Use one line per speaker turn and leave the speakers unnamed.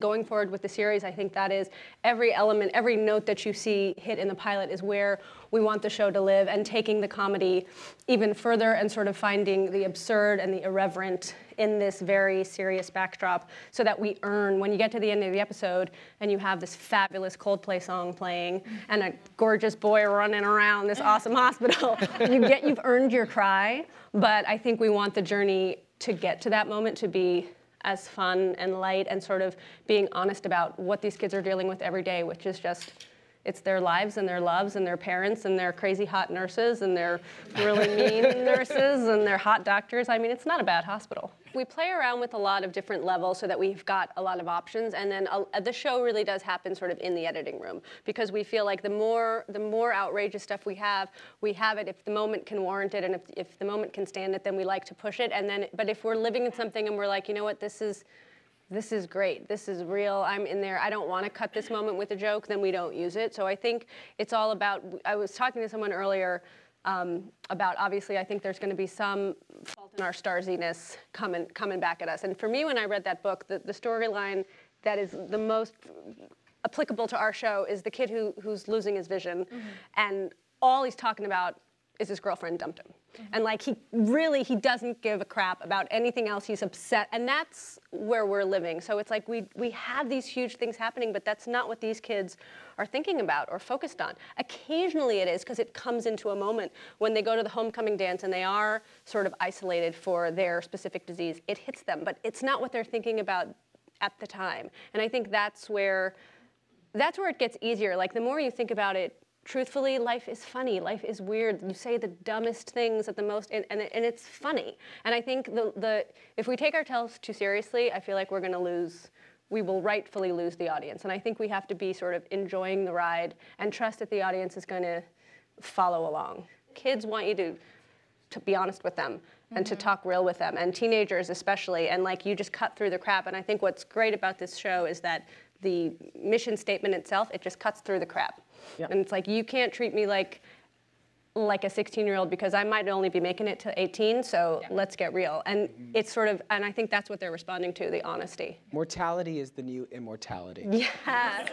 going forward with the series, I think that is every element, every note that you see hit in the pilot is where we want the show to live, and taking the comedy even further and sort of finding the absurd and the irreverent in this very serious backdrop, so that we earn, when you get to the end of the episode and you have this fabulous Coldplay song playing and a gorgeous boy running around this awesome hospital, you've earned your cry. But I think we want the journey to get to that moment to be as fun and light, and sort of being honest about what these kids are dealing with every day, which is just, it's their lives and their loves and their parents and their crazy hot nurses and their really mean nurses and their hot doctors. I mean, it's not a bad hospital. We play around with a lot of different levels so that we've got a lot of options, and then the show really does happen sort of in the editing room, because we feel like the more outrageous stuff we have it if the moment can warrant it, and if the moment can stand it, then we like to push it. And then, but if we're living in something and we're like, you know what, this is great, this is real, I'm in there, I don't want to cut this moment with a joke, then we don't use it. So I think it's all about, I was talking to someone earlier about, obviously, I think there's going to be some fault in our starsiness coming back at us. And for me, when I read that book, the storyline that is the most applicable to our show is the kid who's losing his vision, and all he's talking about is his girlfriend dumped him. And like, he doesn't give a crap about anything else. He's upset, and that's where we're living. So it's like we have these huge things happening, but that's not what these kids are thinking about or focused on. Occasionally it is, because it comes into a moment when they go to the homecoming dance and they are sort of isolated for their specific disease. It hits them, but it's not what they're thinking about at the time. And I think that's where it gets easier. Like, the more you think about it truthfully, life is funny, life is weird. You say the dumbest things at the most, and it's funny. And I think if we take ourselves too seriously, I feel like we will rightfully lose the audience. And I think we have to be sort of enjoying the ride and trust that the audience is going to follow along. Kids want you to be honest with them and to talk real with them, and teenagers especially, and like, you just cut through the crap. And I think what's great about this show is that the mission statement itself, it just cuts through the crap. Yep. And it's like, you can't treat me like a 16-year-old, because I might only be making it to 18, so let's get real. And it's sort of, and I think that's what they're responding to, the honesty.
Mortality is the new immortality.
Yeah.